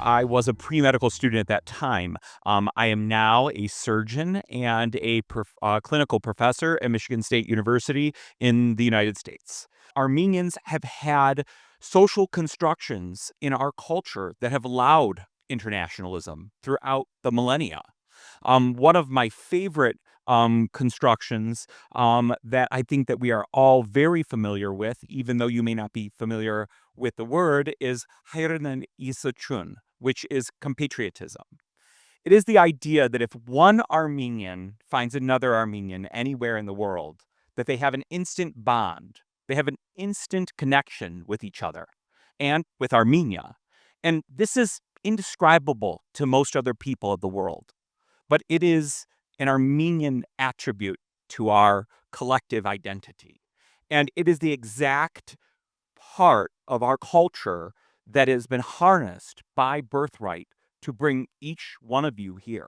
I was a pre-medical student at that time. I am now a surgeon and a clinical professor at Michigan State University in the United States. Armenians have had social constructions in our culture that have allowed internationalism throughout the millennia. One of my favorite constructions that I think that we are all very familiar with, even though you may not be familiar with the word, is Hayran Isachun, which is compatriotism. It is the idea that if one Armenian finds another Armenian anywhere in the world, that they have an instant bond, they have an instant connection with each other and with Armenia. And this is indescribable to most other people of the world, but it is an Armenian attribute to our collective identity. And it is the exact part of our culture that has been harnessed by Birthright to bring each one of you here.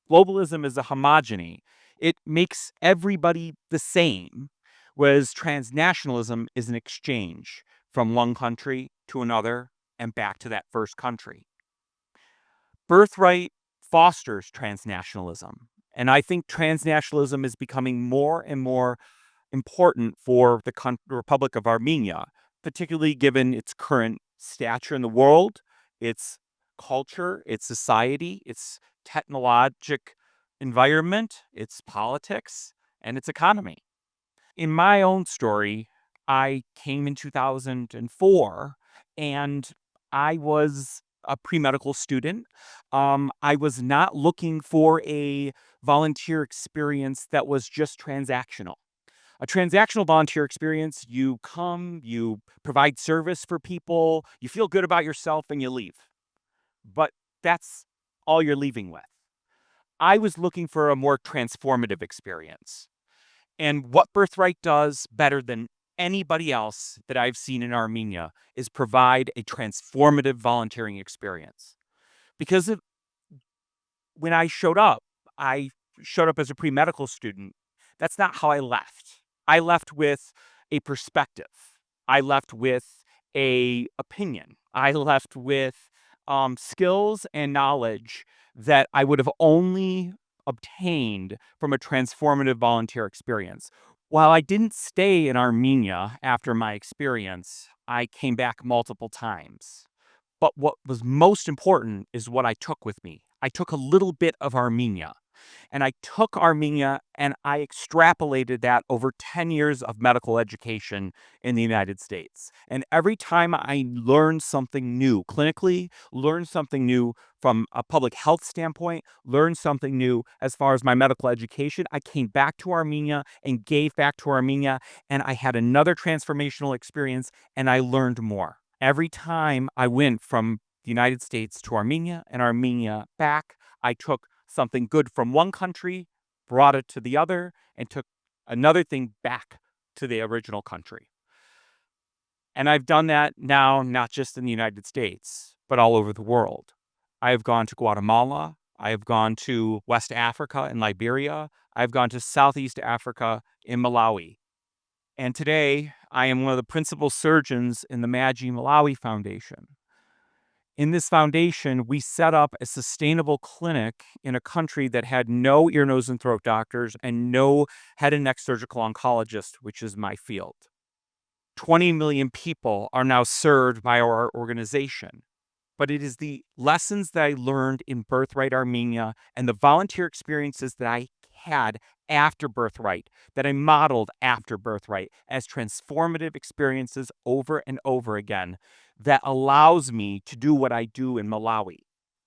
Globalism is a homogeny. It makes everybody the same, whereas transnationalism is an exchange from one country to another and back to that first country. Birthright fosters transnationalism, and I think transnationalism is becoming more and more important for the Republic of Armenia, particularly given its current stature in the world, its culture, its society, its technologic environment, its politics, and its economy. In my own story, I came in 2004 and I was a pre-medical student. I was not looking for a volunteer experience that was just transactional. A transactional volunteer experience, you come, you provide service for people, you feel good about yourself, and you leave. But that's all you're leaving with. I was looking for a more transformative experience. And what Birthright does better than anybody else that I've seen in Armenia is provide a transformative volunteering experience. Because when I showed up as a pre-medical student. That's not how I left. I left with a perspective. I left with a opinion. I left with skills and knowledge that I would have only obtained from a transformative volunteer experience. While I didn't stay in Armenia after my experience, I came back multiple times. But what was most important is what I took with me. I took a little bit of Armenia. And I took Armenia and I extrapolated that over 10 years of medical education in the United States. And every time I learned something new clinically, learned something new from a public health standpoint, learned something new as far as my medical education, I came back to Armenia and gave back to Armenia. And I had another transformational experience and I learned more. Every time I went from the United States to Armenia and Armenia back, I took something good from one country, brought it to the other, and took another thing back to the original country. And I've done that now, not just in the United States, but all over the world. I have gone to Guatemala. I have gone to West Africa and Liberia. I've gone to Southeast Africa in Malawi. And today, I am one of the principal surgeons in the Magi Malawi Foundation. In this foundation, we set up a sustainable clinic in a country that had no ear, nose, and throat doctors and no head and neck surgical oncologist, which is my field. 20 million people are now served by our organization. But it is the lessons that I learned in Birthright Armenia and the volunteer experiences that I had after Birthright, that I modeled after Birthright as transformative experiences over and over again, that allows me to do what I do in Malawi.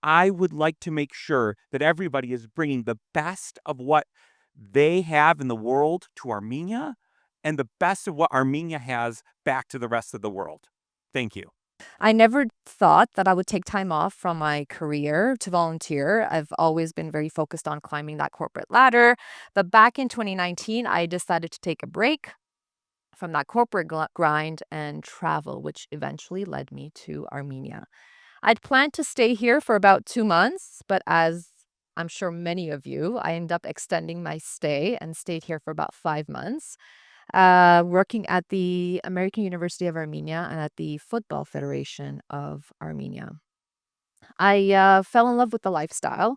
I would like to make sure that everybody is bringing the best of what they have in the world to Armenia and the best of what Armenia has back to the rest of the world. Thank you. I never thought that I would take time off from my career to volunteer. I've always been very focused on climbing that corporate ladder. But back in 2019, I decided to take a break from that corporate grind and travel, which eventually led me to Armenia. I'd planned to stay here for about 2 months, but as I'm sure many of you, I ended up extending my stay and stayed here for about 5 months, working at the American University of Armenia and at the Football Federation of Armenia. I fell in love with the lifestyle,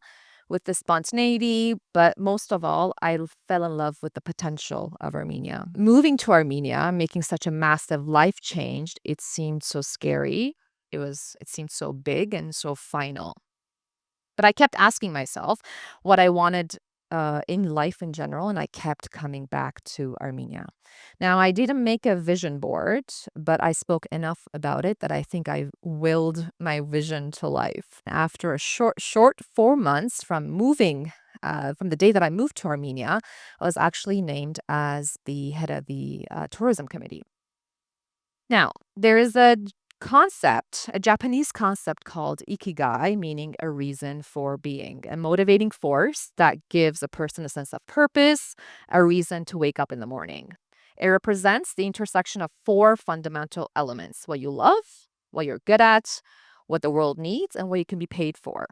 with the spontaneity, but most of all, I fell in love with the potential of Armenia. Moving to Armenia, making such a massive life change, it seemed so scary. It seemed so big and so final. But I kept asking myself what I wanted in life in general, and I kept coming back to Armenia. Now, I didn't make a vision board, but I spoke enough about it that I think I willed my vision to life. After a short 4 months from moving, from the day that I moved to Armenia, I was actually named as the head of the tourism committee. Now, there is a Japanese concept called IKIGAI, meaning a reason for being, a motivating force that gives a person a sense of purpose, a reason to wake up in the morning. It represents the intersection of four fundamental elements: what you love, what you're good at, what the world needs, and what you can be paid for.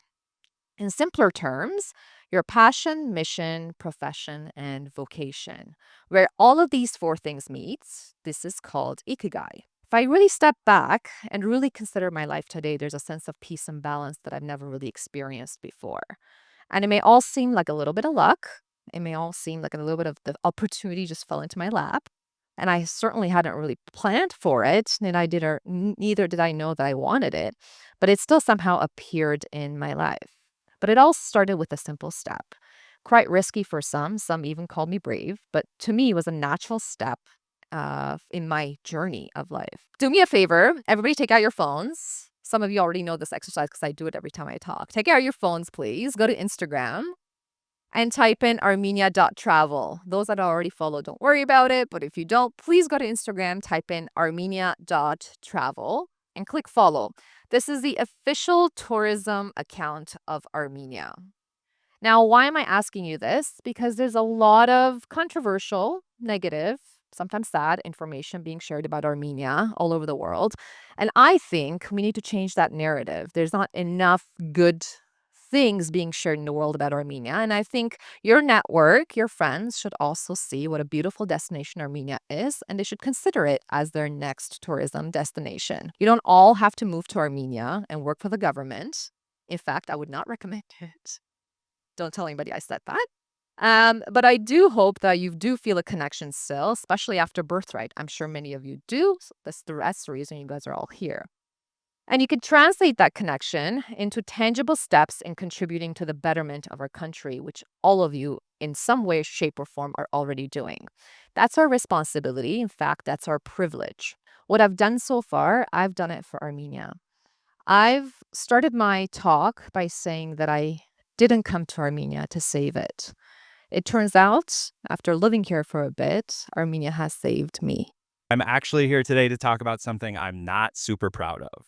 In simpler terms, your passion, mission, profession, and vocation. Where all of these four things meet, this is called ikigai. If I really step back and really consider my life today, there's a sense of peace and balance that I've never really experienced before. And it may all seem like a little bit of luck. It may all seem like a little bit of the opportunity just fell into my lap. And I certainly hadn't really planned for it, and neither did I know that I wanted it, but it still somehow appeared in my life. But it all started with a simple step. Quite risky for some even called me brave, but to me it was a natural step in my journey of life. Do me a favor, everybody take out your phones. Some of you already know this exercise because I do it every time I talk. Take out your phones, please. Go to Instagram and type in armenia.travel. Those that already follow, don't worry about it. But if you don't, please go to Instagram, type in armenia.travel and click follow. This is the official tourism account of Armenia. Now, why am I asking you this? Because there's a lot of controversial, negative, sometimes sad information being shared about Armenia all over the world. And I think we need to change that narrative. There's not enough good things being shared in the world about Armenia. And I think your network, your friends should also see what a beautiful destination Armenia is, and they should consider it as their next tourism destination. You don't all have to move to Armenia and work for the government. In fact, I would not recommend it. Don't tell anybody I said that. But I do hope that you do feel a connection still, especially after Birthright. I'm sure many of you do. So that's the reason you guys are all here. And you could translate that connection into tangible steps in contributing to the betterment of our country, which all of you, in some way, shape, or form, are already doing. That's our responsibility. In fact, that's our privilege. What I've done so far, I've done it for Armenia. I've started my talk by saying that I didn't come to Armenia to save it. It turns out, after living here for a bit, Armenia has saved me. I'm actually here today to talk about something I'm not super proud of.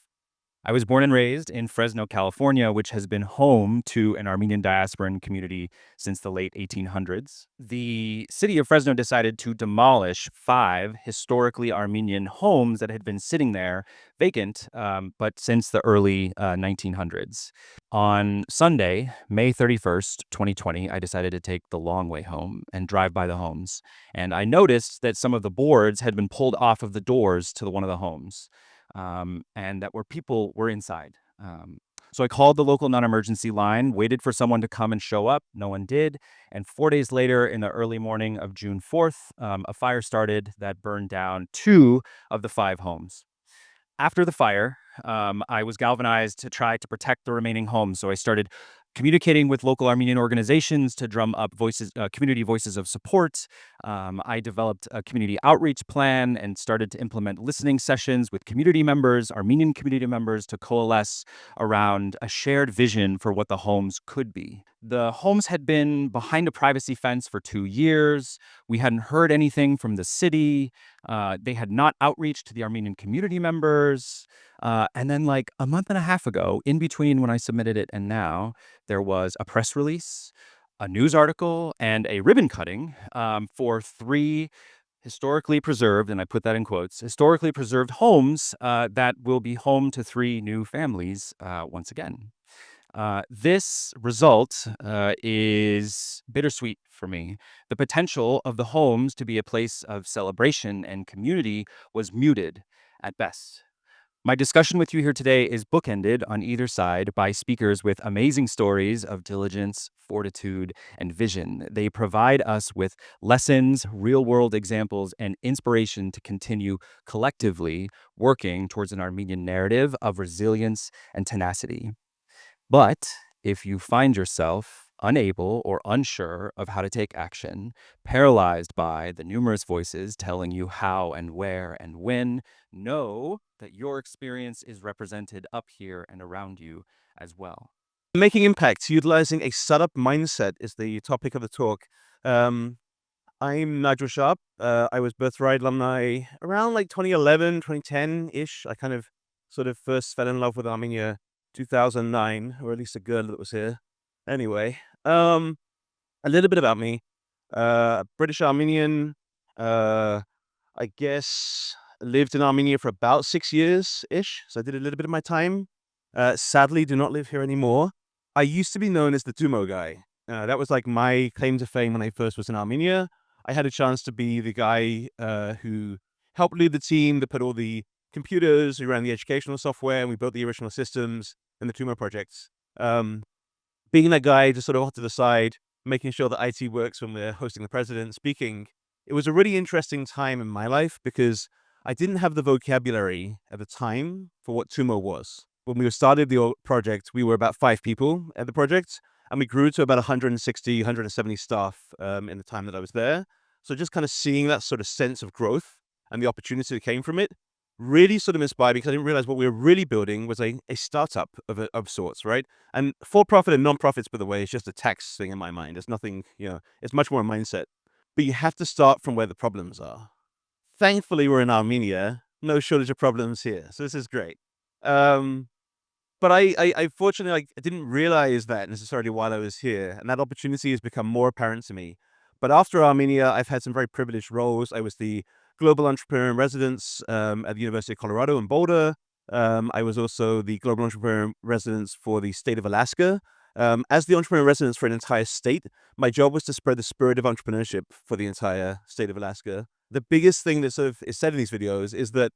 I was born and raised in Fresno, California, which has been home to an Armenian diasporan community since the late 1800s. The city of Fresno decided to demolish 5 historically Armenian homes that had been sitting there vacant, but since the early 1900s. On Sunday, May 31st, 2020, I decided to take the long way home and drive by the homes. And I noticed that some of the boards had been pulled off of the doors to one of the homes, and that people were inside. So I called the local non-emergency line, waited for someone to come and show up. No one did. And 4 days later, in the early morning of June 4th, a fire started that burned down 2 of the 5 homes. After the fire, I was galvanized to try to protect the remaining homes. So I started communicating with local Armenian organizations to drum up community voices of support. I developed a community outreach plan and started to implement listening sessions with community members, Armenian community members, to coalesce around a shared vision for what the homes could be. The homes had been behind a privacy fence for 2 years. We hadn't heard anything from the city. They had not outreached to the Armenian community members. And then, like a month and a half ago, in between when I submitted it and now, there was a press release, a news article, and a ribbon cutting for 3 historically preserved, and I put that in quotes, historically preserved homes that will be home to 3 new families once again. This result is bittersweet for me. The potential of the homes to be a place of celebration and community was muted at best. My discussion with you here today is bookended on either side by speakers with amazing stories of diligence, fortitude, and vision. They provide us with lessons, real world examples, and inspiration to continue collectively working towards an Armenian narrative of resilience and tenacity. But if you find yourself unable or unsure of how to take action, paralyzed by the numerous voices telling you how and where and when, know that your experience is represented up here and around you as well. Making impacts, utilizing a startup mindset is the topic of the talk. I'm Nigel. I was Birthright Alumni around like 2011, 2010-ish. I kind of sort of first fell in love with Armenia 2009, or at least a girl that was here. Anyway, a little bit about me. British Armenian, I guess lived in Armenia for about 6 years-ish. So I did a little bit of my time. Sadly, do not live here anymore. I used to be known as the Tumo guy. That was like my claim to fame when I first was in Armenia. I had a chance to be the guy who helped lead the team that put all the computers, who ran the educational software, and we built the original systems in the Tumo projects. Being that guy just sort of off to the side, making sure that IT works when we're hosting the president, speaking. It was a really interesting time in my life because I didn't have the vocabulary at the time for what Tumo was. When we started the project, we were about 5 people at the project, and we grew to about 160, 170 staff in the time that I was there. So just kind of seeing that sort of sense of growth and the opportunity that came from it really sort of inspired me because I didn't realize what we were really building was a startup of sorts, right? And for-profit and non-profits, by the way, is just a tax thing in my mind. It's nothing, it's much more a mindset. But you have to start from where the problems are. Thankfully, we're in Armenia. No shortage of problems here. So this is great. But I fortunately, I didn't realize that necessarily while I was here. And that opportunity has become more apparent to me. But after Armenia, I've had some very privileged roles. I was the global entrepreneur in residence at the University of Colorado in Boulder. I was also the global entrepreneur in residence for the state of Alaska. As the entrepreneur in residence for an entire state, my job was to spread the spirit of entrepreneurship for the entire state of Alaska. The biggest thing that sort of is said in these videos is that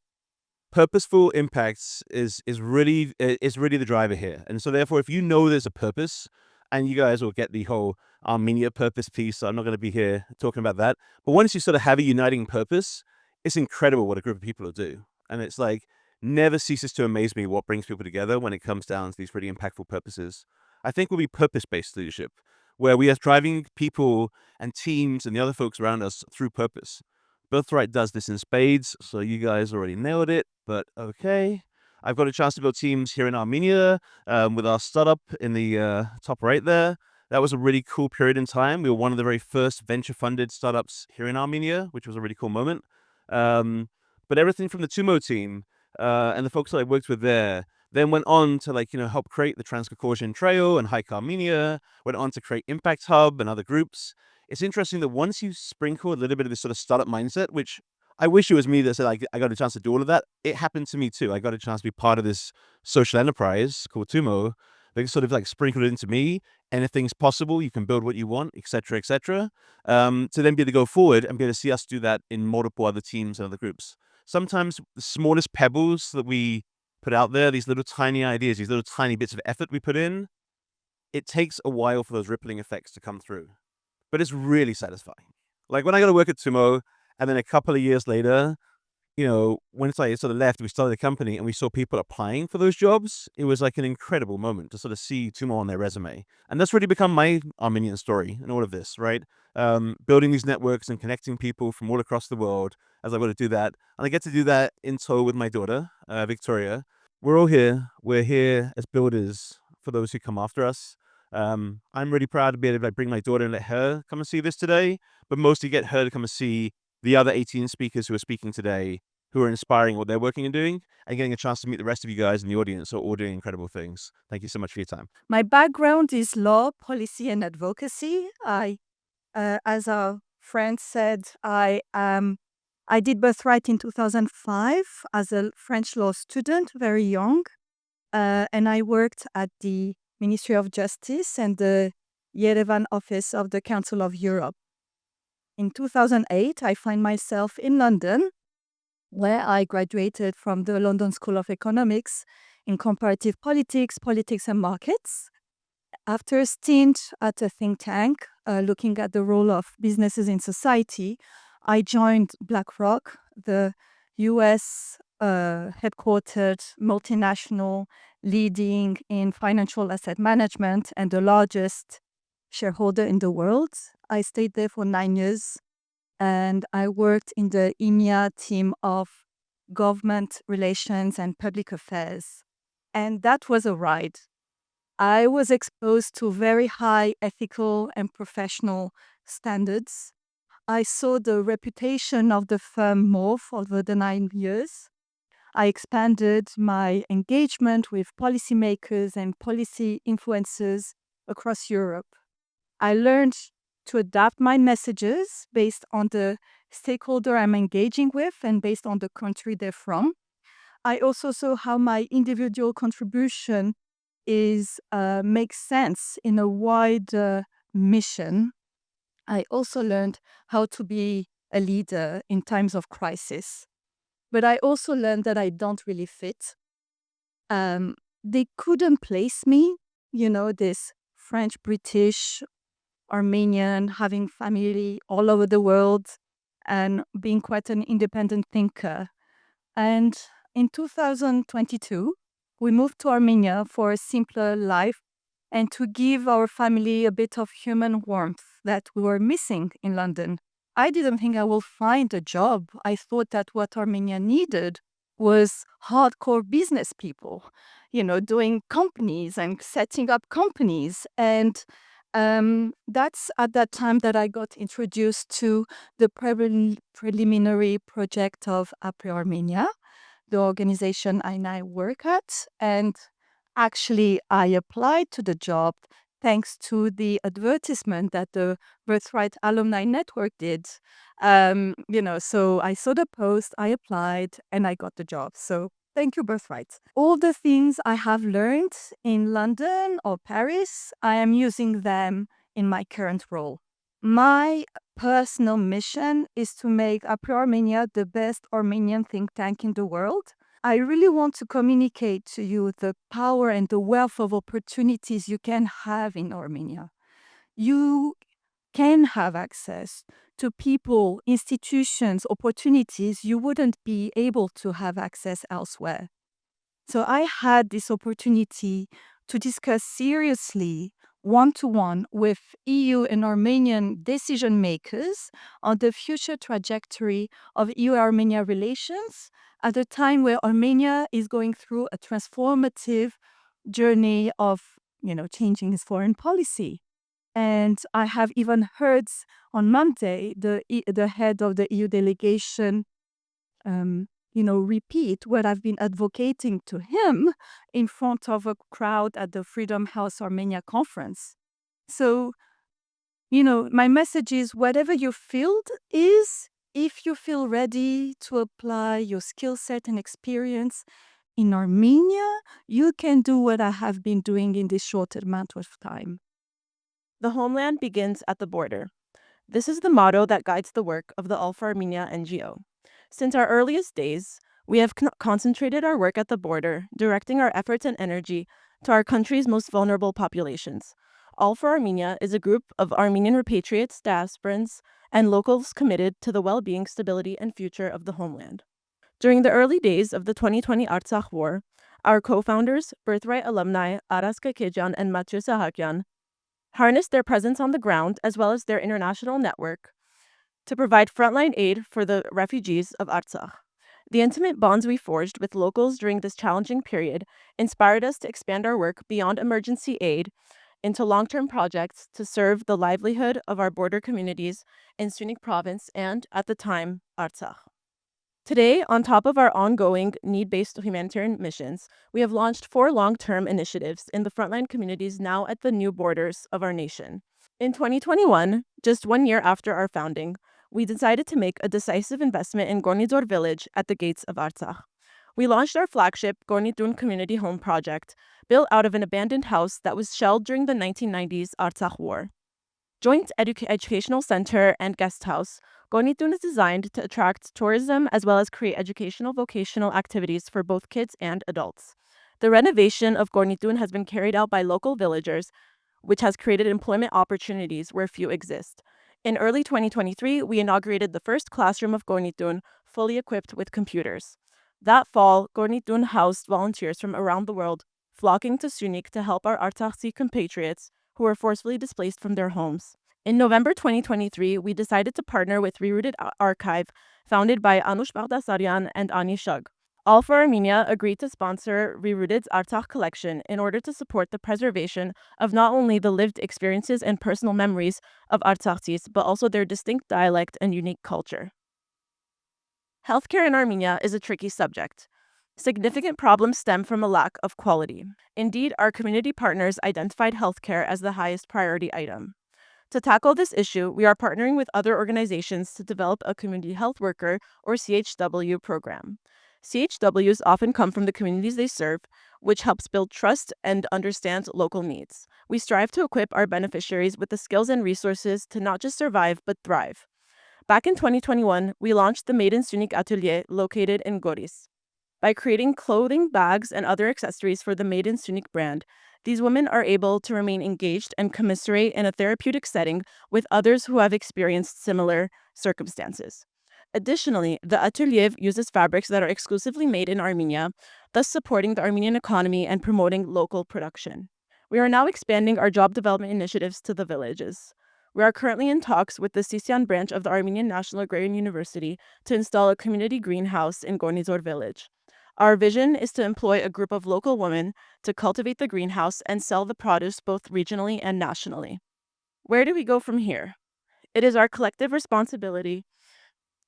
purposeful impacts is really the driver here. And so therefore, if you know there's a purpose, and you guys will get the whole Armenia purpose piece, so I'm not going to be here talking about that. But once you sort of have a uniting purpose, it's incredible what a group of people will do. And it's like, never ceases to amaze me what brings people together when it comes down to these really impactful purposes. I think will be purpose-based leadership, where we are driving people and teams and the other folks around us through purpose. Birthright does this in spades, so you guys already nailed it, but okay. I've got a chance to build teams here in Armenia with our startup in the top right there. That was a really cool period in time. We were one of the very first venture-funded startups here in Armenia, which was a really cool moment. But everything from the Tumo team and the folks that I worked with there then went on to help create the Trans-Caucasian Trail and Hike Armenia, went on to create Impact Hub and other groups. It's interesting that once you sprinkle a little bit of this sort of startup mindset, which I wish it was me that said I got a chance to do all of that. It happened to me too. I got a chance to be part of this social enterprise called Tumo. They sort of sprinkled it into me. Anything's possible. You can build what you want, etc., etc. To then be able to go forward and be able to see us do that in multiple other teams and other groups. Sometimes the smallest pebbles that we put out there, these little tiny ideas, these little tiny bits of effort we put in, it takes a while for those rippling effects to come through. But it's really satisfying. Like when I got to work at Tumo, and then a couple of years later, once I sort of left, we started the company and we saw people applying for those jobs. It was like an incredible moment to sort of see Tumo on their resume. And that's really become my Armenian story in all of this, right? Building these networks and connecting people from all across the world as I got to do that. And I get to do that in tow with my daughter, Victoria. We're all here. We're here as builders for those who come after us. I'm really proud to be able to bring my daughter and let her come and see this today, but mostly get her to come and see the other 18 speakers who are speaking today, who are inspiring what they're working and doing, and getting a chance to meet the rest of you guys in the audience who are all doing incredible things. Thank you so much for your time. My background is law, policy, and advocacy. As our friend said, I did Birthright in 2005 as a French law student, very young, and I worked at the Ministry of Justice and the Yerevan office of the Council of Europe. In 2008, I find myself in London where I graduated from the London School of Economics in comparative politics, politics and markets. After a stint at a think tank looking at the role of businesses in society, I joined BlackRock, the US headquartered multinational leading in financial asset management and the largest shareholder in the world. I stayed there for 9 years and I worked in the EMEA team of government relations and public affairs. And that was a ride. I was exposed to very high ethical and professional standards. I saw the reputation of the firm morph over the 9 years. I expanded my engagement with policymakers and policy influencers across Europe. I learned to adapt my messages based on the stakeholder I'm engaging with and based on the country they're from. I also saw how my individual contribution makes sense in a wide mission. I also learned how to be a leader in times of crisis. But I also learned that I don't really fit. They couldn't place me, this French, British, Armenian, having family all over the world and being quite an independent thinker. And in 2022, we moved to Armenia for a simpler life and to give our family a bit of human warmth that we were missing in London. I didn't think I will find a job. I thought that what Armenia needed was hardcore business people, doing companies and setting up companies. And that's at that time that I got introduced to the preliminary project of Armenia, the organization I now work at. And actually, I applied to the job thanks to the advertisement that the Birthright Alumni Network did. So I saw the post, I applied, and I got the job. So thank you, Birthright. All the things I have learned in London or Paris, I am using them in my current role. My personal mission is to make Armenia the best Armenian think tank in the world. I really want to communicate to you the power and the wealth of opportunities you can have in Armenia. You can have access to people, institutions, opportunities you wouldn't be able to have access elsewhere. So I had this opportunity to discuss seriously, one-to-one, with EU and Armenian decision makers on the future trajectory of EU-Armenia relations at a time where Armenia is going through a transformative journey of, changing its foreign policy. And I have even heard on Monday the head of the EU delegation, repeat what I've been advocating to him in front of a crowd at the Freedom House Armenia conference. So, my message is whatever your field is, if you feel ready to apply your skill set and experience in Armenia, you can do what I have been doing in this short amount of time. The homeland begins at the border. This is the motto that guides the work of the All for Armenia NGO. Since our earliest days, we have concentrated our work at the border, directing our efforts and energy to our country's most vulnerable populations. All for Armenia is a group of Armenian repatriates, diasporans, and locals committed to the well-being, stability, and future of the homeland. During the early days of the 2020 Artsakh War, our co-founders, Birthright Alumni Aras Korkigian and Mathieu Sahakian, harnessed their presence on the ground as well as their international network to provide frontline aid for the refugees of Artsakh. The intimate bonds we forged with locals during this challenging period inspired us to expand our work beyond emergency aid into long-term projects to serve the livelihood of our border communities in Syunik province and, at the time, Artsakh. Today, on top of our ongoing need-based humanitarian missions, we have launched 4 long-term initiatives in the frontline communities now at the new borders of our nation. In 2021, just 1 year after our founding, we decided to make a decisive investment in Gornidor village at the gates of Artsakh. We launched our flagship Gornidun Community Home project, built out of an abandoned house that was shelled during the 1990s Artsakh War. Joint Educational Center and Guest House, Gornitun is designed to attract tourism as well as create educational vocational activities for both kids and adults. The renovation of Gornitun has been carried out by local villagers, which has created employment opportunities where few exist. In early 2023, we inaugurated the first classroom of Gornitun, fully equipped with computers. That fall, Gornitun housed volunteers from around the world, flocking to Sunik to help our Artsakhi compatriots who were forcefully displaced from their homes. In November 2023, we decided to partner with Rerooted Archive, founded by Anush Baghdasaryan and Ani Shug. All for Armenia agreed to sponsor Rerooted's Artsakh collection in order to support the preservation of not only the lived experiences and personal memories of Artsakhis, but also their distinct dialect and unique culture. Healthcare in Armenia is a tricky subject. Significant problems stem from a lack of quality. Indeed, our community partners identified healthcare as the highest priority item. To tackle this issue, we are partnering with other organizations to develop a community health worker or CHW program. CHWs often come from the communities they serve, which helps build trust and understand local needs. We strive to equip our beneficiaries with the skills and resources to not just survive, but thrive. Back in 2021, we launched the Made in Sunik Atelier located in Goris. By creating clothing, bags, and other accessories for the Made in Sunik brand, these women are able to remain engaged and commiserate in a therapeutic setting with others who have experienced similar circumstances. Additionally, the atelier uses fabrics that are exclusively made in Armenia, thus supporting the Armenian economy and promoting local production. We are now expanding our job development initiatives to the villages. We are currently in talks with the Sisian branch of the Armenian National Agrarian University to install a community greenhouse in Gornizor village. Our vision is to employ a group of local women to cultivate the greenhouse and sell the produce both regionally and nationally. Where do we go from here? It is our collective responsibility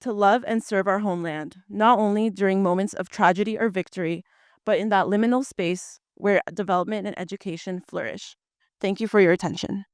to love and serve our homeland, not only during moments of tragedy or victory, but in that liminal space where development and education flourish. Thank you for your attention.